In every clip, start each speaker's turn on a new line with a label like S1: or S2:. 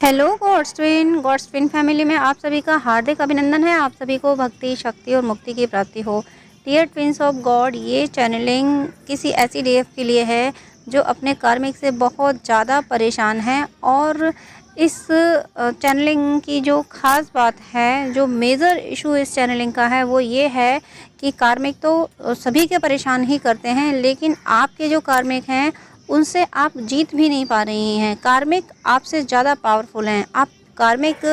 S1: Hello God's twin family में आप सभी का हार्दिक अभिनंदन है। आप सभी को भक्ति, शक्ति और मुक्ति की प्राप्ति हो। डियर ट्विंस ऑफ गॉड, ये चैनलिंग किसी ऐसी डीएफ के लिए है जो अपने कार्मिक से बहुत ज़्यादा परेशान हैं। और इस चैनलिंग की जो ख़ास बात है, जो मेजर इशू इस चैनलिंग का है, वो ये है कि कार्मिक तो सभी के परेशान ही करते हैं, लेकिन आपके जो कार्मिक हैं उनसे आप जीत भी नहीं पा रही हैं। कार्मिक आपसे ज़्यादा पावरफुल हैं, आप कार्मिक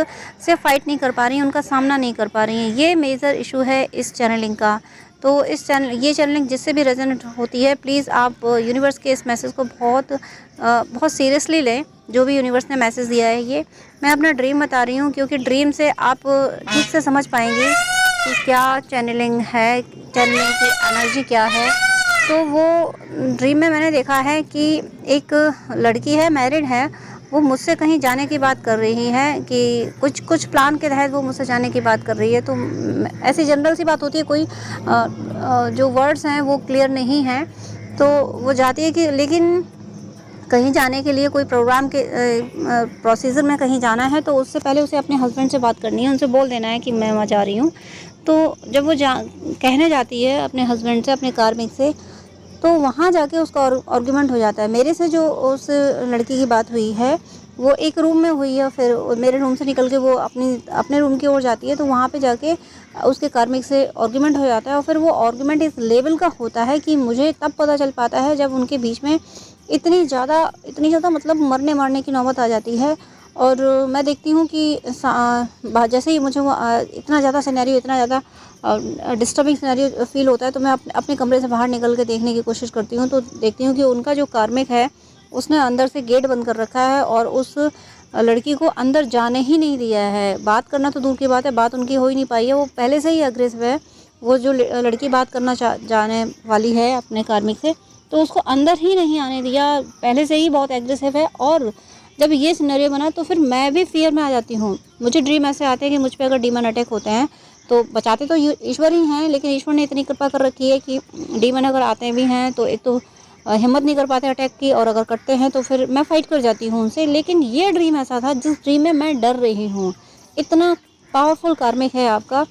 S1: से फाइट नहीं कर पा रही हैं, उनका सामना नहीं कर पा रही हैं। ये मेजर इशू है इस चैनलिंग का। तो ये चैनलिंग जिससे भी रेजोनेट होती है, प्लीज़ आप यूनिवर्स के इस मैसेज को बहुत सीरियसली लें। जो भी यूनिवर्स ने मैसेज दिया है, ये मैं अपना ड्रीम बता रही हूँ, क्योंकि ड्रीम से आप ठीक से समझ पाएंगे कि क्या चैनलिंग है, चैनलिंग की एनर्जी क्या है। तो वो ड्रीम में मैंने देखा है कि एक लड़की है, मैरिड है, वो मुझसे कहीं जाने की बात कर रही है कि कुछ प्लान के तहत वो मुझसे जाने की बात कर रही है। तो ऐसी जनरल सी बात होती है, कोई जो वर्ड्स हैं वो क्लियर नहीं हैं, तो वो जाती है कि लेकिन कहीं जाने के लिए कोई प्रोग्राम के प्रोसीजर में कहीं जाना है, तो उससे पहले उसे अपने हस्बैंड से बात करनी है, उनसे बोल देना है कि मैं वहाँ जा रही हूँ। तो जब वो कहने जाती है अपने हस्बैंड से, अपने कार्मिक से, तो वहाँ जाके उसका आर्गुमेंट हो जाता है। मेरे से जो उस लड़की की बात हुई है वो एक रूम में हुई है, फिर मेरे रूम से निकल के वो अपने रूम की ओर जाती है, तो वहाँ पे जाके उसके कार्मिक से आर्गुमेंट हो जाता है। और फिर वो आर्गुमेंट इस लेवल का होता है कि मुझे तब पता चल पाता है जब उनके बीच में इतनी ज़्यादा मतलब मरने की नौबत आ जाती है। और मैं देखती हूँ कि जैसे ही मुझे वो इतना ज़्यादा डिस्टर्बिंग सिनेरियो फील होता है, तो मैं अपने कमरे से बाहर निकल के देखने की कोशिश करती हूँ। तो देखती हूँ कि उनका जो कार्मिक है उसने अंदर से गेट बंद कर रखा है और उस लड़की को अंदर जाने ही नहीं दिया है। बात करना तो दूर की बात है, बात उनकी हो ही नहीं पाई है, वो पहले से ही अग्रेसिव है। वो जो लड़की बात करना जाने वाली है अपने कार्मिक से, तो उसको अंदर ही नहीं आने दिया, पहले से ही बहुत एग्रेसिव है। और जब ये सिनेरियो बना तो फिर मैं भी फियर में आ जाती हूँ। मुझे ड्रीम ऐसे आते हैं कि मुझ पर अगर डीमन अटैक होते हैं, तो बचाते तो ईश्वर ही हैं, लेकिन ईश्वर ने इतनी कृपा कर रखी है कि डीमन अगर आते भी हैं तो एक तो हिम्मत नहीं कर पाते अटैक की, और अगर करते हैं तो फिर मैं फाइट कर जाती हूँ उनसे। लेकिन ये ड्रीम ऐसा था जिस ड्रीम में मैं डर रही हूँ। इतना पावरफुल कार्मिक है आपका,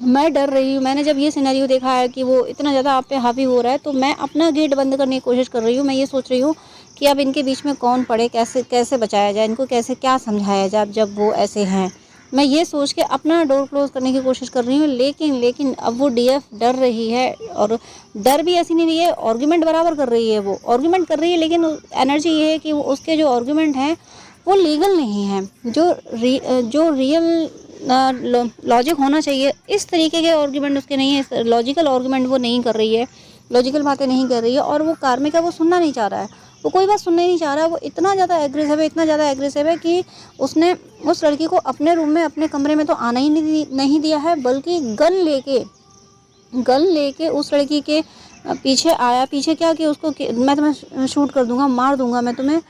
S1: मैं डर रही हूँ। मैंने जब ये सिनेरियो देखा है कि वो इतना ज़्यादा आप पे हावी हो रहा है, तो मैं अपना गेट बंद करने की कोशिश कर रही हूँ। मैं ये सोच रही हूँ कि अब इनके बीच में कौन पड़े, कैसे बचाया जाए, इनको कैसे क्या समझाया जाए जब वो ऐसे हैं। मैं ये सोच के अपना डोर क्लोज करने की कोशिश कर रही हूँ, लेकिन अब वो डीएफ डर रही है। और डर भी ऐसी नहीं रही है, आर्गुमेंट बराबर कर रही है, वो आर्गुमेंट कर रही है, लेकिन एनर्जी ये है कि उसके जो आर्गुमेंट हैं वो लीगल नहीं है। जो रियल लॉजिक होना चाहिए, इस तरीके के आर्गुमेंट उसके नहीं है। लॉजिकल आर्गुमेंट वो नहीं कर रही है, लॉजिकल बातें नहीं कर रही है। और वो कार्मिक है, वो सुनना नहीं चाह रहा है, वो कोई बात सुनना ही नहीं चाह रहा है। वो इतना ज़्यादा एग्रेसिव है कि उसने उस लड़की को अपने रूम में, अपने कमरे में तो आना ही नहीं दिया है, बल्कि गन लेके उस लड़की के पीछे आया। पीछे क्या कि उसको मैं तुम्हें शूट कर दूंगा, मार दूंगा मैं तुम्हें,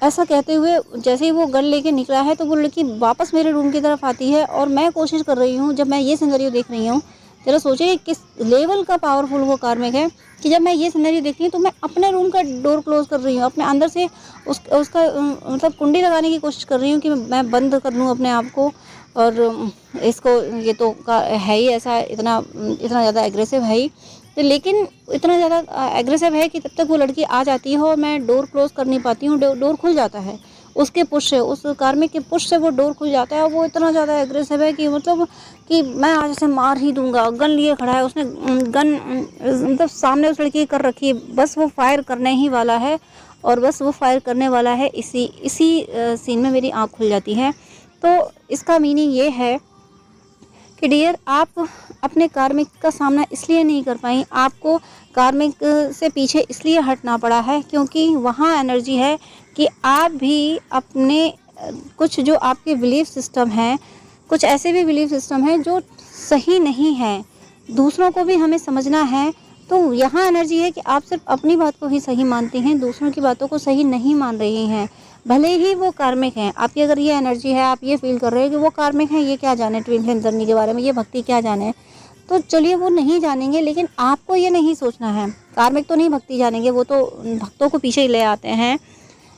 S1: ऐसा कहते हुए जैसे ही वो गन लेके निकला है, तो वो लड़की वापस मेरे रूम की तरफ आती है। और मैं कोशिश कर रही हूँ, जब मैं ये सिनेरियो देख रही हूँ, जरा सोचिए किस लेवल का पावरफुल वो कार्मिक है, कि जब मैं ये सिनेरियो देखती हूँ तो मैं अपने रूम का डोर क्लोज कर रही हूँ, अपने अंदर से उसका मतलब कुंडी लगाने की कोशिश कर रही हूँ कि मैं बंद कर लूँ अपने आप को। और इसको ये तो है ही ऐसा, इतना ज़्यादा एग्रेसिव है ही। तो लेकिन इतना ज़्यादा एग्रेसिव है कि तब तक वो लड़की आ जाती है और मैं डोर क्लोज कर नहीं पाती हूँ। डोर खुल जाता है उसके पुश से, उस कार्मिक के पुश से वो डोर खुल जाता है। और वो इतना ज़्यादा एग्रेसिव है कि मतलब कि मैं आज से मार ही दूंगा। गन लिए खड़ा है उसने, गन मतलब सामने उस लड़की कर रखी है, बस वो फायर करने ही वाला है। और बस वो फायर करने वाला है, इसी सीन में मेरी आँख खुल जाती है। तो इसका मीनिंग ये है कि डियर, आप अपने कार्मिक का सामना इसलिए नहीं कर पाई, आपको कार्मिक से पीछे इसलिए हटना पड़ा है क्योंकि वहाँ एनर्जी है कि आप भी अपने कुछ जो आपके बिलीफ सिस्टम हैं, कुछ ऐसे भी बिलीफ सिस्टम हैं जो सही नहीं है, दूसरों को भी हमें समझना है। तो यहाँ एनर्जी है कि आप सिर्फ अपनी बात को ही सही मानती हैं, दूसरों की बातों को सही नहीं मान रही हैं, भले ही वो कार्मिक हैं। आपकी अगर ये एनर्जी है, आप ये फील कर रहे हैं कि वो कार्मिक हैं, ये क्या जाने ट्विन फ्लेम जर्नी के बारे में, ये भक्ति क्या जाने, तो चलिए वो नहीं जानेंगे, लेकिन आपको ये नहीं सोचना है। कार्मिक तो नहीं भक्ति जानेंगे, वो तो भक्तों को पीछे ही ले आते हैं।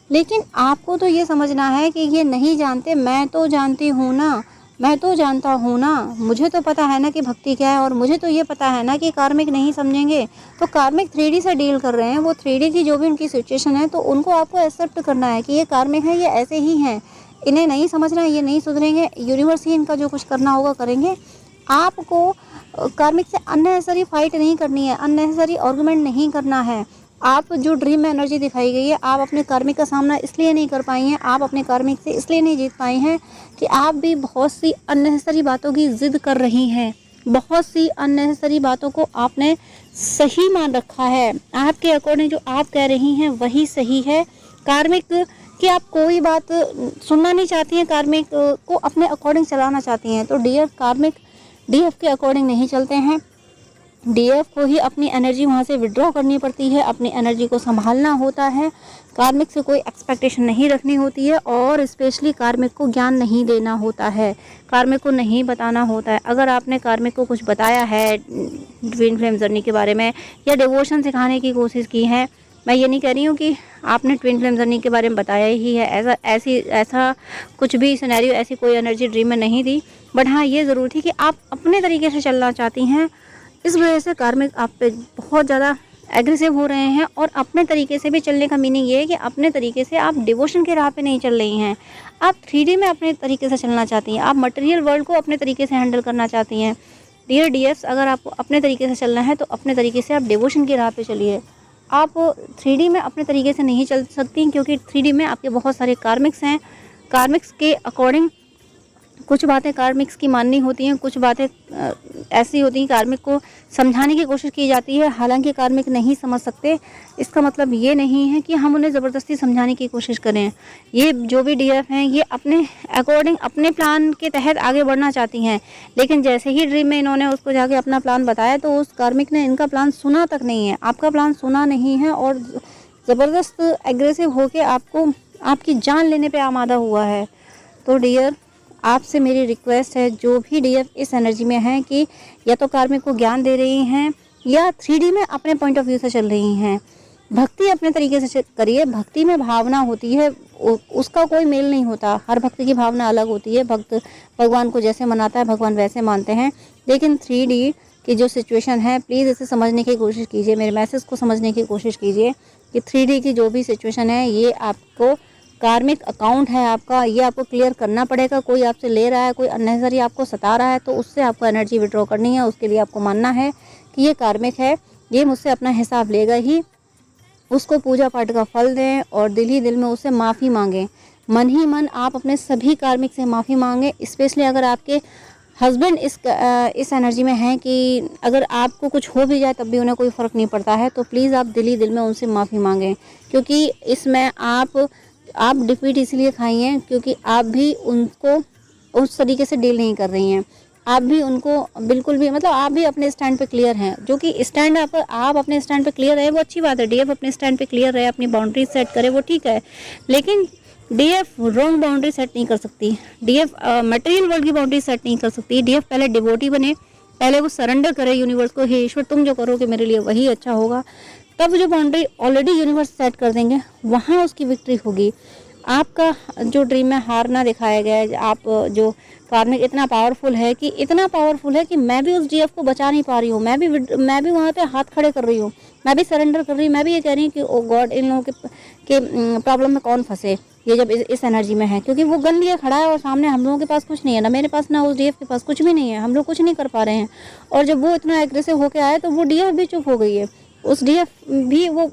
S1: लेकिन आपको तो ये समझना है कि ये नहीं जानते, मैं तो जानती हूँ ना, मैं तो जानता हूँ ना, मुझे तो पता है ना कि भक्ति क्या है, और मुझे तो ये पता है ना कि कार्मिक नहीं समझेंगे। तो कार्मिक 3D से डील कर रहे हैं, वो 3D की जो भी उनकी सिचुएशन है, तो उनको आपको एक्सेप्ट करना है कि ये कार्मिक है, ये ऐसे ही हैं, इन्हें नहीं समझना, ये नहीं सुधरेंगे, यूनिवर्स ही इनका जो कुछ करना होगा करेंगे। आपको कार्मिक से अननेसेसरी फाइट नहीं करनी है, अननेसेसरी आर्गुमेंट नहीं करना है। आप जो ड्रीम में एनर्जी दिखाई गई है, आप अपने कार्मिक का सामना इसलिए नहीं कर पाई हैं, आप अपने कार्मिक से इसलिए नहीं जीत पाई हैं कि आप भी बहुत सी अननेसेसरी बातों की ज़िद कर रही हैं। बहुत सी अननेसेसरी बातों को आपने सही मान रखा है, आपके अकॉर्डिंग जो आप कह रही हैं वही सही है। कार्मिक कि आप कोई बात सुनना नहीं चाहती हैं, कार्मिक को अपने अकॉर्डिंग चलाना चाहती हैं। तो डियर कार्मिक डीएफ के अकॉर्डिंग नहीं चलते हैं, डीएफ को ही अपनी एनर्जी वहाँ से विड्रॉ करनी पड़ती है, अपनी एनर्जी को संभालना होता है, कार्मिक से कोई एक्सपेक्टेशन नहीं रखनी होती है, और स्पेशली कार्मिक को ज्ञान नहीं देना होता है, कार्मिक को नहीं बताना होता है। अगर आपने कार्मिक को कुछ बताया है ट्विन फ्लेम जर्नी के बारे में या डिवोशन सिखाने की कोशिश की है, मैं ये नहीं कह रही हूँ कि आपने ट्विन फ्लेम जर्नी के बारे में बताया ही है, ऐसा कुछ भी सिनेरियो, ऐसी कोई एनर्जी ड्रीम में नहीं दी, बट हाँ ये ज़रूर थी कि आप अपने तरीके से चलना चाहती हैं। इस वजह से कार्मिक आप पे बहुत ज़्यादा एग्रेसिव हो रहे हैं। और अपने तरीके से भी चलने का मीनिंग ये है कि अपने तरीके से आप डिवोशन के राह पे नहीं चल रही हैं, आप 3D में अपने तरीके से चलना चाहती हैं, आप मटेरियल वर्ल्ड को अपने तरीके से हैंडल करना चाहती हैं। डियर डीएफ्स, अगर आपको अपने तरीके से चलना है तो अपने तरीके से आप डिवोशन की राह पे चलिए। आप 3D में अपने तरीके से नहीं चल सकती, क्योंकि 3D में आपके बहुत सारे कार्मिक्स हैं। कार्मिक्स के अकॉर्डिंग कुछ बातें कार्मिक्स की माननी होती हैं, कुछ बातें ऐसी होती हैं कार्मिक को समझाने की कोशिश की जाती है, हालांकि कार्मिक नहीं समझ सकते। इसका मतलब ये नहीं है कि हम उन्हें ज़बरदस्ती समझाने की कोशिश करें। ये जो भी डीएफ हैं ये अपने अकॉर्डिंग अपने प्लान के तहत आगे बढ़ना चाहती हैं, लेकिन जैसे ही ड्रीम में इन्होंने उसको जाके अपना प्लान बताया तो उस कार्मिक ने इनका प्लान सुना तक नहीं है, आपका प्लान सुना नहीं है, और ज़बरदस्त एग्रेसिव होकर आपको आपकी जान लेने पर आमादा हुआ है। तो डियर, आपसे मेरी रिक्वेस्ट है, जो भी डीएफ इस एनर्जी में हैं कि या तो कार्मिक को ज्ञान दे रही हैं या 3D में अपने पॉइंट ऑफ व्यू से चल रही हैं, भक्ति अपने तरीके से करिए। भक्ति में भावना होती है, उसका कोई मेल नहीं होता, हर भक्त की भावना अलग होती है। भक्त भगवान को जैसे मनाता है भगवान वैसे मानते हैं, लेकिन 3D की जो सिचुएशन है, प्लीज़ इसे समझने की कोशिश कीजिए, मेरे मैसेज को समझने की कोशिश कीजिए कि 3D की जो भी सिचुएशन है ये आपको कार्मिक अकाउंट है आपका, ये आपको क्लियर करना पड़ेगा। कोई आपसे ले रहा है, कोई अननेसेसरी आपको सता रहा है, तो उससे आपको एनर्जी विड्रॉ करनी है। उसके लिए आपको मानना है कि ये कार्मिक है, ये मुझसे अपना हिसाब लेगा ही, उसको पूजा पाठ का फल दें और दिल ही दिल में उससे माफ़ी मांगें। मन ही मन आप अपने सभी कार्मिक से माफ़ी मांगें। स्पेशली अगर आपके हस्बैंड इस एनर्जी में हैं कि अगर आपको कुछ हो भी जाए तब भी उन्हें कोई फ़र्क नहीं पड़ता है, तो प्लीज़ आप दिल ही दिल में उनसे माफ़ी मांगें, क्योंकि इसमें आप डिफीट इसलिए खाई हैं क्योंकि आप भी उनको उस तरीके से डील नहीं कर रही हैं। आप भी उनको बिल्कुल भी, मतलब आप भी अपने स्टैंड पे क्लियर हैं, जो कि स्टैंड आप अपने स्टैंड पे क्लियर रहे वो अच्छी बात है। डीएफ अपने स्टैंड पे क्लियर रहे, अपनी बाउंड्री सेट करे वो ठीक है, लेकिन डीएफ रॉन्ग बाउंड्री सेट नहीं कर सकती। डीएफ मटेरियल वर्ल्ड की बाउंड्री सेट नहीं कर सकती। डीएफ पहले डिवोटी बने, पहले वो सरेंडर करे यूनिवर्स को, हे ईश्वर तुम जो करोगे मेरे लिए वही अच्छा होगा। तब जो बाउंड्री ऑलरेडी यूनिवर्स सेट कर देंगे वहाँ उसकी विक्ट्री होगी। आपका जो ड्रीम में हार ना दिखाया गया है, आप जो कार्मिक इतना पावरफुल है कि मैं भी उस डीएफ को बचा नहीं पा रही हूँ, मैं भी वहाँ पे हाथ खड़े कर रही हूँ, मैं भी सरेंडर कर रही हूँ, मैं भी ये कह रही हूँ कि ओ गॉड, इन लोगों के प्रॉब्लम में कौन फंसे ये जब इस एनर्जी में है, क्योंकि वो गन लिए खड़ा है और सामने हम लोगों के पास कुछ नहीं है, ना मेरे पास ना उस डीएफ के पास कुछ भी नहीं है, हम लोग कुछ नहीं कर पा रहे हैं। और जब वो इतना एग्रेसिव होकर आया तो वो डीएफ भी चुप हो गई है, उस डीएफ भी वो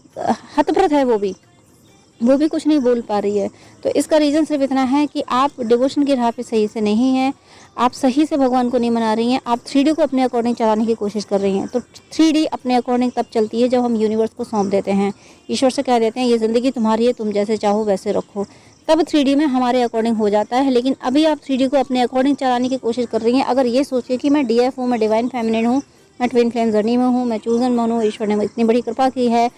S1: हतप्रत है, वो भी कुछ नहीं बोल पा रही है। तो इसका रीज़न सिर्फ इतना है कि आप डिवोशन की राह पे सही से नहीं हैं, आप सही से भगवान को नहीं मना रही हैं, आप 3D को अपने अकॉर्डिंग चलाने की कोशिश कर रही हैं। तो 3D अपने अकॉर्डिंग तब चलती है जब हम यूनिवर्स को सौंप देते हैं, ईश्वर से कह देते हैं ये ज़िंदगी तुम्हारी है, तुम जैसे चाहो वैसे रखो, तब 3D में हमारे अकॉर्डिंग हो जाता है। लेकिन अभी आप 3D को अपने अकॉर्डिंग चलाने की कोशिश कर रही हैं। अगर ये सोचिए कि मैं डीएफ हूँ, मैं डिवाइन फेमिनिन हूँ, मैं ट्विन फ्लेम जर्नी में हूँ, मैं चूजन वन हूँ, ईश्वर ने इतनी बड़ी कृपा की है,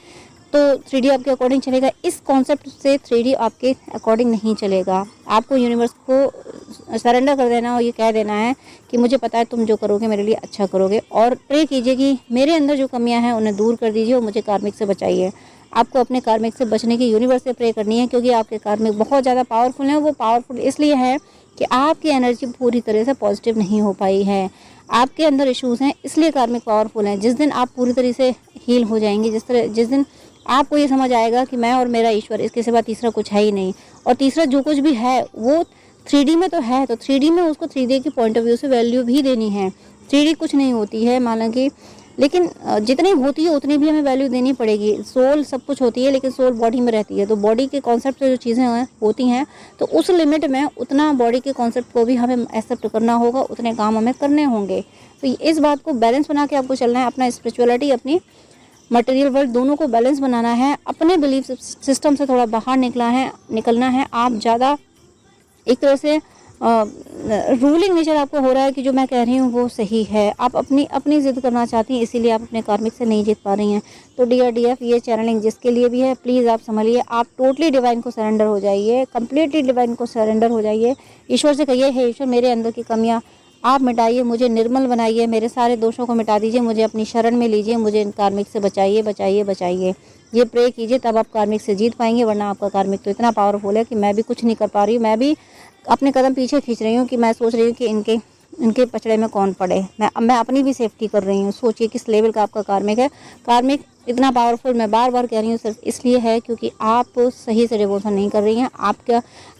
S1: तो 3D आपके अकॉर्डिंग चलेगा। इस कॉन्सेप्ट से 3D आपके अकॉर्डिंग नहीं चलेगा। आपको यूनिवर्स को सरेंडर कर देना और ये कह देना है कि मुझे पता है तुम जो करोगे मेरे लिए अच्छा करोगे, और प्रे कीजिए कि मेरे अंदर जो कमियां हैं उन्हें दूर कर दीजिए और मुझे कार्मिक से बचाइए। आपको अपने कार्मिक से बचने की यूनिवर्स से प्रे करनी है, क्योंकि आपके कार्मिक बहुत ज़्यादा पावरफुल हैं। वो पावरफुल इसलिए है कि आपकी एनर्जी पूरी तरह से पॉजिटिव नहीं हो पाई है, आपके अंदर इश्यूज़ हैं, इसलिए कार्मिक पावरफुल हैं। जिस दिन आप पूरी तरह से हील हो जाएंगे, जिस दिन आपको ये समझ आएगा कि मैं और मेरा ईश्वर, इसके सिवा तीसरा कुछ है ही नहीं, और तीसरा जो कुछ भी है वो 3D में तो है, तो 3D में उसको 3D की पॉइंट ऑफ व्यू से वैल्यू भी देनी है। 3D कुछ नहीं होती है हालांकि, लेकिन जितनी होती है उतनी भी हमें वैल्यू देनी पड़ेगी। सोल सब कुछ होती है, लेकिन सोल बॉडी में रहती है, तो बॉडी के कॉन्सेप्ट से जो चीज़ें होती हैं, तो उस लिमिट में उतना बॉडी के कॉन्सेप्ट को भी हमें एक्सेप्ट करना होगा, उतने काम हमें करने होंगे। तो इस बात को बैलेंस बना के आपको चलना है। अपना स्पिरिचुअलिटी, अपनी मटेरियल वर्ल्ड, दोनों को बैलेंस बनाना है। अपने बिलीफ सिस्टम से थोड़ा बाहर निकलना है। आप ज़्यादा एक तरह से रूलिंग नेचर आपको हो रहा है कि जो मैं कह रही हूँ वो सही है, आप अपनी ज़िद करना चाहती हैं, इसीलिए आप अपने कार्मिक से नहीं जीत पा रही हैं। तो डियर DF, ये चैनलिंग जिसके लिए भी है, प्लीज़ आप संभलिए। आप टोटली डिवाइन को सरेंडर हो जाइए, कम्प्लीटली डिवाइन को सरेंडर हो जाइए। ईश्वर से कहिए, हे ईश्वर, मेरे अंदर की कमियाँ आप मिटाइए, मुझे निर्मल बनाइए, मेरे सारे दोषों को मिटा दीजिए, मुझे अपनी शरण में लीजिए, मुझे इन कार्मिक से बचाइए, बचाइए, बचाइए। ये प्रे कीजिए, तब आप कार्मिक से जीत पाएंगे, वरना आपका कार्मिक तो इतना पावरफुल है कि मैं भी कुछ नहीं कर पा रही हूँ। मैं भी अपने कदम पीछे खींच रही हूँ कि मैं सोच रही हूँ कि इनके पचड़े में कौन पड़े। मैं अपनी भी सेफ्टी कर रही हूँ। सोचिए किस लेवल का आपका कार्मिक है। कार्मिक इतना पावरफुल, मैं बार बार कह रही हूँ, सिर्फ इसलिए है क्योंकि आप सही से डिवोशन नहीं कर रही हैं।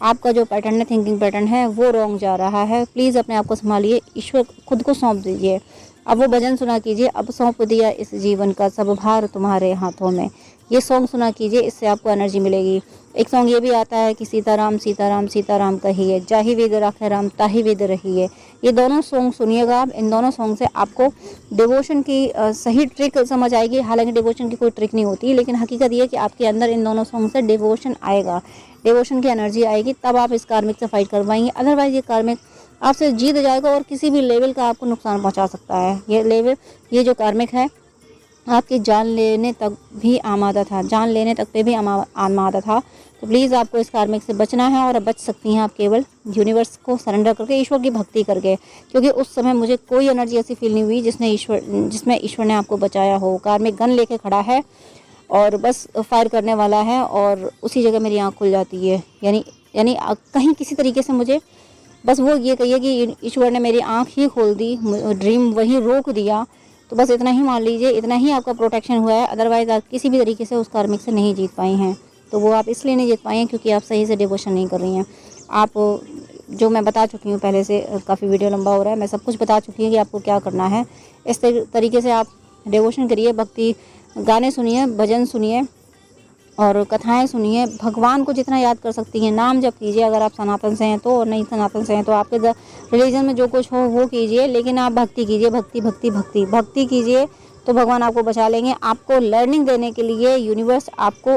S1: आपका जो पैटर्न है, थिंकिंग पैटर्न है, वो रॉन्ग जा रहा है। प्लीज़ अपने आप को संभालिए, ईश्वर खुद को सौंप दीजिए। अब वो भजन सुना कीजिए, अब सौंप दिया इस जीवन का सब भार तुम्हारे हाथों में। ये सॉन्ग सुना कीजिए, इससे आपको एनर्जी मिलेगी। एक सॉन्ग ये भी आता है कि सीताराम सीताराम सीताराम कहिए, जाहि वेद राखे राम ताहि वेद रहिए। ये दोनों सॉन्ग सुनिएगा आप। इन दोनों सॉन्ग से आपको डिवोशन की सही ट्रिक समझ आएगी। हालांकि डिवोशन की कोई ट्रिक नहीं होती, लेकिन हकीकत ये है कि आपके अंदर इन दोनों सॉन्ग से डिवोशन आएगा, डिवोशन की एनर्जी आएगी, तब आप इस कार्मिक से फाइट कर पाएंगे। अदरवाइज ये कार्मिक आपसे जीत जाएगा और किसी भी लेवल का आपको नुकसान पहुँचा सकता है। ये जो कार्मिक है आपकी जान लेने तक भी आमादा था, जान लेने तक पे भी आमादा था। तो प्लीज़ आपको इस कार्मिक से बचना है, और बच सकती हैं आप केवल यूनिवर्स को सरेंडर करके, ईश्वर की भक्ति करके। क्योंकि उस समय मुझे कोई एनर्जी ऐसी फील नहीं हुई जिसमें ईश्वर ने आपको बचाया हो। कार्मिक गन लेके खड़ा है और बस फायर करने वाला है, और उसी जगह मेरी आँख खुल जाती है। यानी कहीं किसी तरीके से मुझे बस वो ये कहिए कि ईश्वर ने मेरी आँख ही खोल दी, ड्रीम वहीं रोक दिया। तो बस इतना ही मान लीजिए, इतना ही आपका प्रोटेक्शन हुआ है। अदरवाइज़ आप किसी भी तरीके से उस कार्मिक से नहीं जीत पाई हैं। तो वो आप इसलिए नहीं जीत पाई हैं क्योंकि आप सही से डिवोशन नहीं कर रही हैं। आप जो मैं बता चुकी हूँ पहले से, काफ़ी वीडियो लंबा हो रहा है, मैं सब कुछ बता चुकी हूँ कि आपको क्या करना है। इस तरीके से आप डिवोशन करिए, भक्ति गाने सुनिए, भजन सुनिए और कथाएं सुनिए। भगवान को जितना याद कर सकती हैं नाम जप कीजिए, अगर आप सनातन से हैं तो, और नहीं सनातन से हैं तो आपके रिलीजन में जो कुछ हो वो कीजिए, लेकिन आप भक्ति कीजिए, भक्ति भक्ति भक्ति भक्ति कीजिए, तो भगवान आपको बचा लेंगे। आपको लर्निंग देने के लिए यूनिवर्स आपको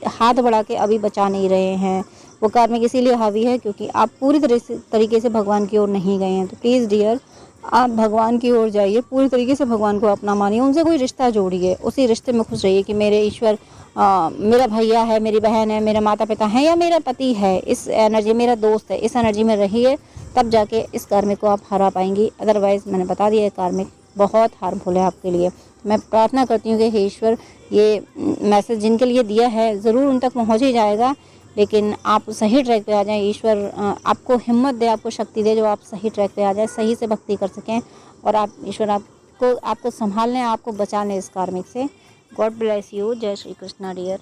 S1: हाथ बढ़ा के अभी बचा नहीं रहे हैं। वो कार्मिक इसीलिए हावी है क्योंकि आप पूरी तरीके से भगवान की ओर नहीं गए हैं। तो प्लीज़ डियर, आप भगवान की ओर जाइए, पूरी तरीके से भगवान को अपना मानिए, उनसे कोई रिश्ता जोड़िए, उसी रिश्ते में खुश रहिए कि मेरे ईश्वर मेरा भैया है, मेरी बहन है, मेरे माता पिता हैं, या मेरा पति है, इस एनर्जी, मेरा दोस्त है, इस एनर्जी में रहिए, तब जाके इस कार्मिक को आप हरा पाएंगी। अदरवाइज़ मैंने बता दिया, कार्मिक बहुत हार्मफुल है आपके लिए। मैं प्रार्थना करती हूँ कि हे ईश्वर, ये मैसेज जिनके लिए दिया है ज़रूर उन तक पहुँच ही जाएगा, लेकिन आप सही ट्रैक पे आ जाएं। ईश्वर आपको हिम्मत दे, आपको शक्ति दे, जो आप सही ट्रैक पे आ जाए, सही से भक्ति कर सकें, और आप ईश्वर आपको संभालने, आपको बचाने इस कार्मिक से। God bless you. जय श्री कृष्णा डियर।